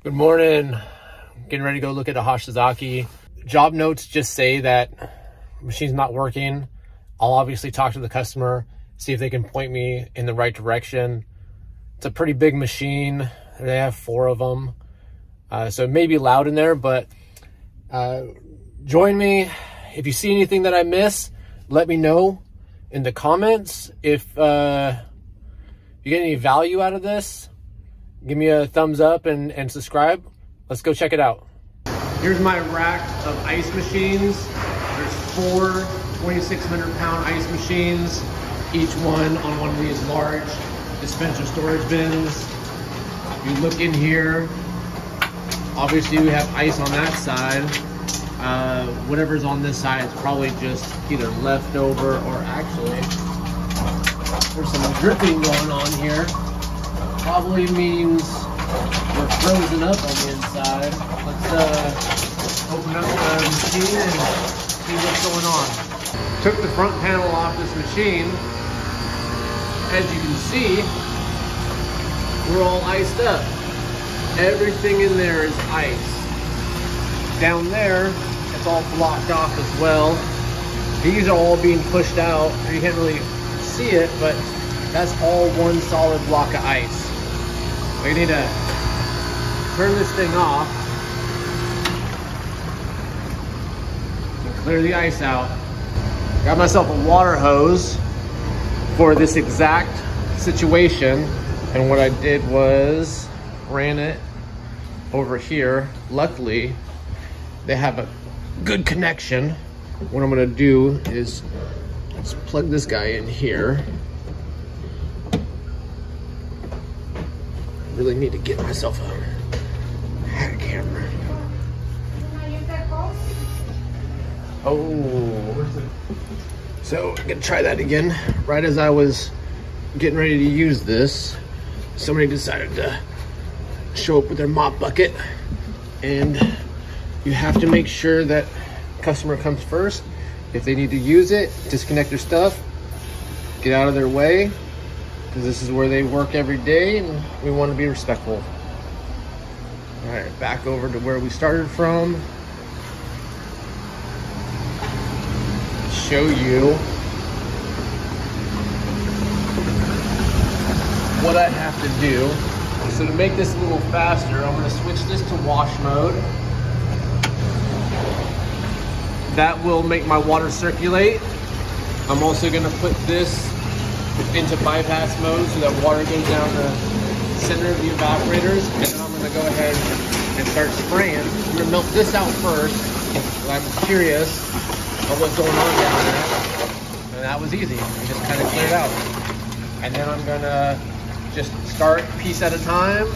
Good morning. Getting ready to go look at a Hoshizaki. Job notes just say that machine's not working. I'll obviously talk to the customer, see if they can point me in the right direction. It's a pretty big machine. They have 4 of them. So it may be loud in there, but join me. If you see anything that I miss, let me know in the comments. If you get any value out of this, give me a thumbs up and subscribe. Let's go check it out. Here's my rack of ice machines. There's 4 2,600-pound ice machines, each one on one of these large dispenser storage bins. You look in here, obviously we have ice on that side. Whatever's on this side is probably just either leftover or actually there's some dripping going on here. Probably means we're frozen up on the inside. Let's open up the machine and see what's going on. Took the front panel off this machine. As you can see, we're all iced up. Everything in there is ice. Down there, it's all blocked off as well. These are all being pushed out. You can't really see it, but that's all one solid block of ice. We need to turn this thing off and clear the ice out. Got myself a water hose for this exact situation, and what I did was ran it over here. Luckily, they have a good connection. What I'm gonna do is just plug this guy in here. Really need to get myself a camera. Oh, so I'm gonna try that again. Right as I was getting ready to use this, somebody decided to show up with their mop bucket, and you have to make sure that customer comes first. If they need to use it, disconnect their stuff, get out of their way, because this is where they work every day and we want to be respectful. All right, back over to where we started from. Show you what I have to do. So to make this a little faster, I'm going to switch this to wash mode. That will make my water circulate. I'm also going to put this into bypass mode so that water goes down the center of the evaporators, and then I'm going to go ahead and start spraying. I'm going to melt this out first, because I'm curious of what's going on down there. And that was easy. We just kind of cleared out. And then I'm going to just start piece at a time,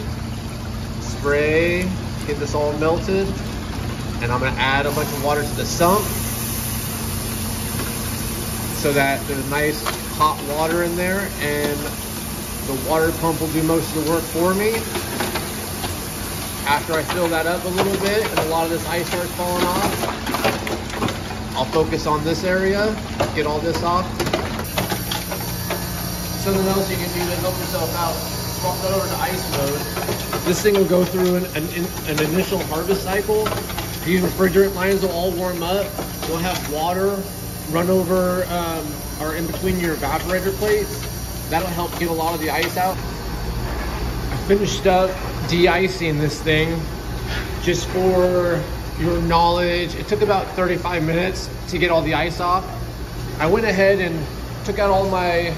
spray, get this all melted, and I'm going to add a bunch of water to the sump so that there's nice hot water in there, and the water pump will do most of the work for me. After I fill that up a little bit and a lot of this ice starts falling off, I'll focus on this area, get all this off. Something else you can do to help yourself out, swap that over to ice mode. This thing will go through an initial harvest cycle. These refrigerant lines will all warm up. You'll have water run over or in between your evaporator plates. That'll help get a lot of the ice out. I finished up de-icing this thing. Just for your knowledge, it took about 35 minutes to get all the ice off. I went ahead and took out all my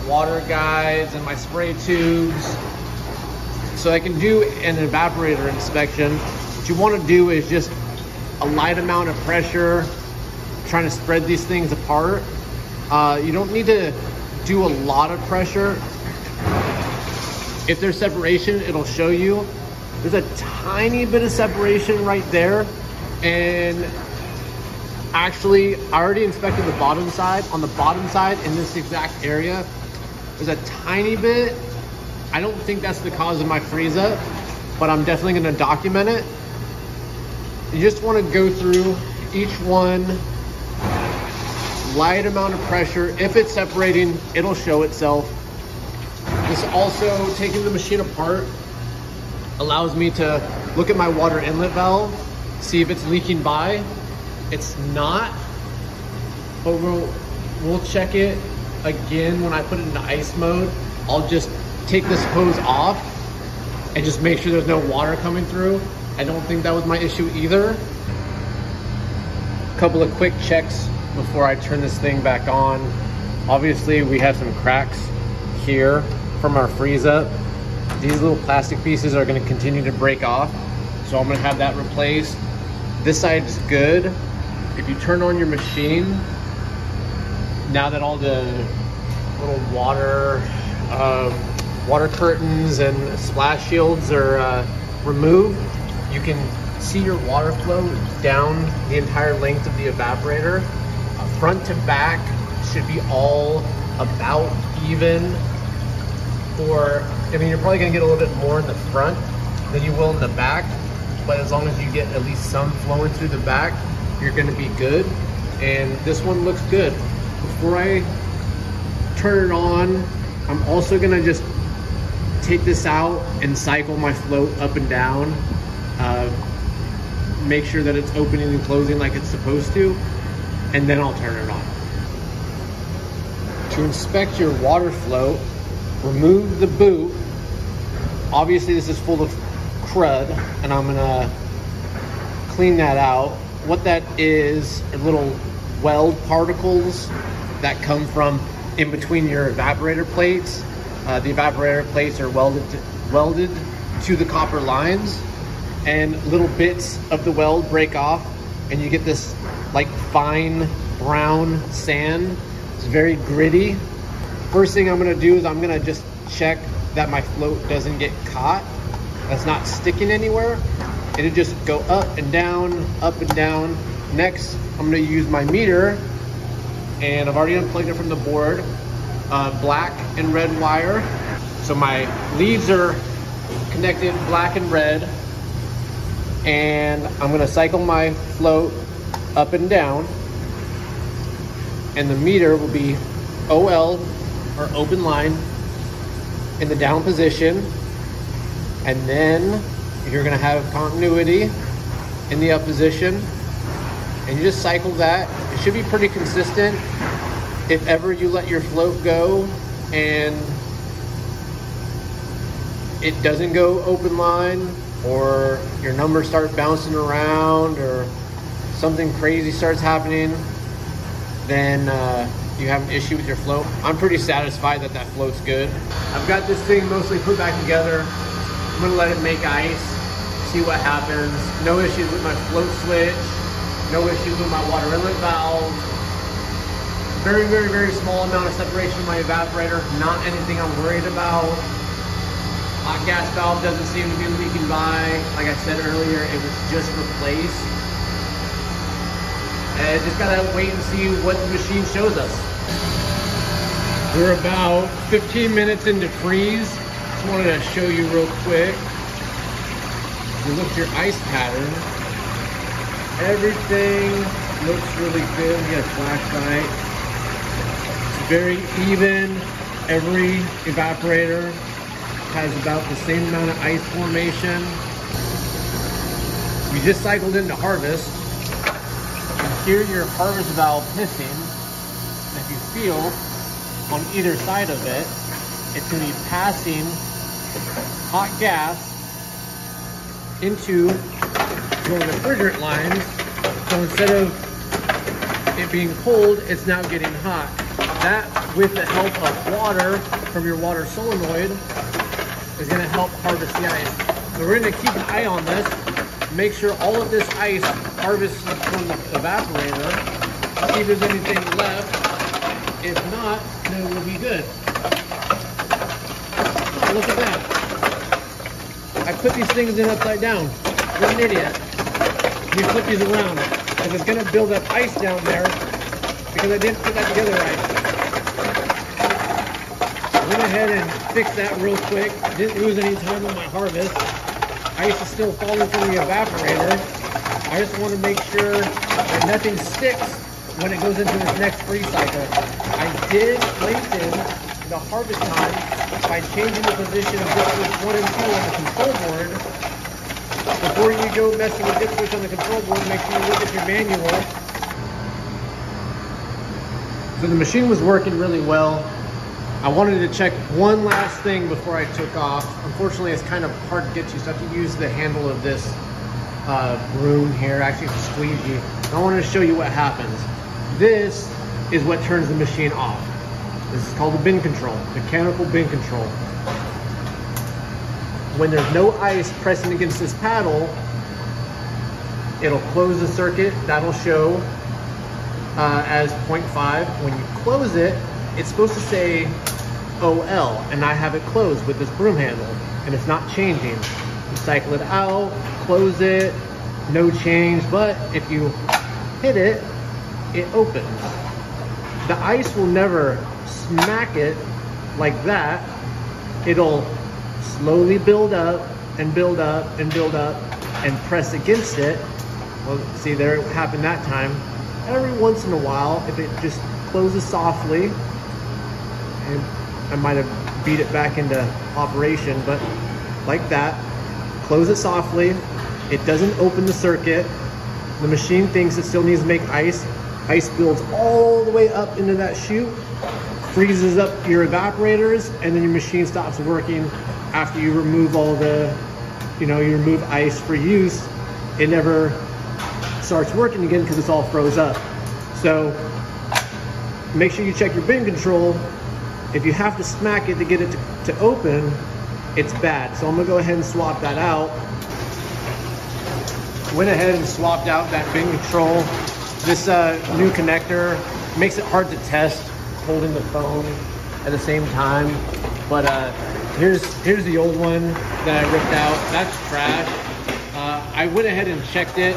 water guides and my spray tubes so I can do an evaporator inspection. What you want to do is just a light amount of pressure, trying to spread these things apart. You don't need to do a lot of pressure. If there's separation, it'll show you. There's a tiny bit of separation right there, and actually I already inspected the bottom side. On the bottom side in this exact area, there's a tiny bit. I don't think that's the cause of my freeze up, but I'm definitely going to document it. You just want to go through each one, light amount of pressure. If it's separating, it'll show itself. This also, taking the machine apart, allows me to look at my water inlet valve, see if it's leaking by. It's not, but we'll check it again when I put it into ice mode. I'll just take this hose off and just make sure there's no water coming through. I don't think that was my issue either. A couple of quick checks before I turn this thing back on. Obviously we have some cracks here from our freeze up. These little plastic pieces are going to continue to break off, so I'm going to have that replaced. This side is good. If you turn on your machine, now that all the little water curtains and splash shields are removed, you can see your water flow down the entire length of the evaporator. Front to back should be all about even. I mean, you're probably gonna get a little bit more in the front than you will in the back, but as long as you get at least some flowing through the back, you're gonna be good. And this one looks good. Before I turn it on, I'm also gonna just take this out and cycle my float up and down. Make sure that it's opening and closing like it's supposed to, and then I'll turn it on. To inspect your water float, remove the boot. Obviously this is full of crud, and I'm gonna clean that out. What that is are little weld particles that come from in between your evaporator plates. The evaporator plates are welded to the copper lines, and little bits of the weld break off, and you get this like fine brown sand. It's very gritty. First thing I'm gonna do is I'm gonna just check that my float doesn't get caught. That's not sticking anywhere. It'll just go up and down, up and down. Next, I'm gonna use my meter, and I've already unplugged it from the board. Black and red wire. So my leads are connected black and red, and I'm gonna cycle my float up and down, and the meter will be OL, or open line, in the down position, and then you're gonna have continuity in the up position, and you just cycle that. It should be pretty consistent. If ever you let your float go and it doesn't go open line, or your numbers start bouncing around, or something crazy starts happening, then you have an issue with your float. I'm pretty satisfied that that float's good. I've got this thing mostly put back together. I'm gonna let it make ice, see what happens. No issues with my float switch, no issues with my water inlet valve. Very, very, very small amount of separation in my evaporator. Not anything I'm worried about. Hot gas valve doesn't seem to be leaking by. Like I said earlier, it was just replaced. And just gotta wait and see what the machine shows us. We're about 15 minutes into freeze. Just wanted to show you real quick. If you look at your ice pattern, everything looks really good. We got a flashlight. It's very even. Every evaporator has about the same amount of ice formation. We just cycled into harvest. You can hear your harvest valve hissing. And if you feel on either side of it, it's going to be passing hot gas into your refrigerant lines. So instead of it being cold, it's now getting hot. That, with the help of water from your water solenoid, is going to help harvest the ice. So we're going to keep an eye on this, make sure all of this ice harvests from the evaporator, see if there's anything left. If not, then we'll be good. Look at that. I put these things in upside down. You're an idiot. Let me flip these around, because it's going to build up ice down there because I didn't put that together right. I went ahead and fixed that real quick. Didn't lose any time on my harvest. Ice is still falling from the evaporator. I just want to make sure that nothing sticks when it goes into this next freeze cycle. I did place in the harvest time by changing the position of dip switch 1 and 2 on the control board. Before you go messing with dip switch on the control board, make sure you look at your manual. So the machine was working really well. I wanted to check one last thing before I took off. Unfortunately, it's kind of hard to get to, so I have to use the handle of this broom here. Actually, it's a squeegee. I wanted to show you what happens. This is what turns the machine off. This is called the bin control, mechanical bin control. When there's no ice pressing against this paddle, it'll close the circuit. That'll show as 0.5. When you close it, it's supposed to say OL, and I have it closed with this broom handle, and it's not changing. You cycle it out, close it, no change, but if you hit it, it opens. The ice will never smack it like that. It'll slowly build up and build up and build up and press against it. Well, see, there it happened that time. Every once in a while, if it just closes softly, and I might have beat it back into operation, but like that, close it softly. It doesn't open the circuit. The machine thinks it still needs to make ice. Ice builds all the way up into that chute, freezes up your evaporators, and then your machine stops working after you remove all the, you remove ice for use. It never starts working again because it's all froze up. So make sure you check your bin control. If you have to smack it to get it to open, it's bad. So I'm gonna go ahead and swap that out. Went ahead and swapped out that bin control. This new connector makes it hard to test holding the phone at the same time. But here's the old one that I ripped out. That's trash. I went ahead and checked it.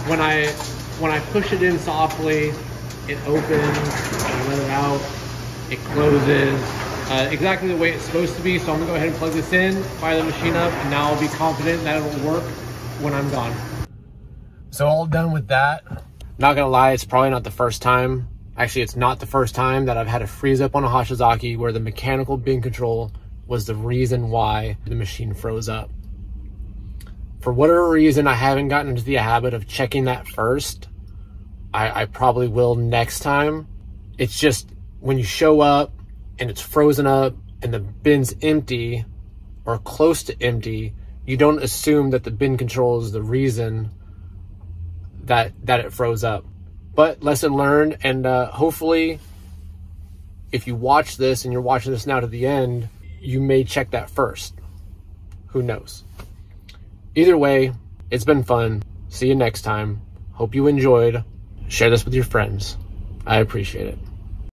When I push it in softly, it opens. I let it out. It closes exactly the way it's supposed to be. So I'm gonna go ahead and plug this in, fire the machine up, and now I'll be confident that it'll work when I'm gone. So all done with that. Not gonna lie, it's probably not the first time. Actually, it's not the first time that I've had a freeze up on a Hoshizaki where the mechanical bin control was the reason why the machine froze up. For whatever reason, I haven't gotten into the habit of checking that first. I probably will next time. It's just when you show up and it's frozen up and the bin's empty or close to empty, you don't assume that the bin control is the reason that it froze up. But lesson learned, and hopefully if you watch this and you're watching this now to the end, you may check that first. Who knows? Either way, it's been fun. See you next time. Hope you enjoyed. Share this with your friends. I appreciate it.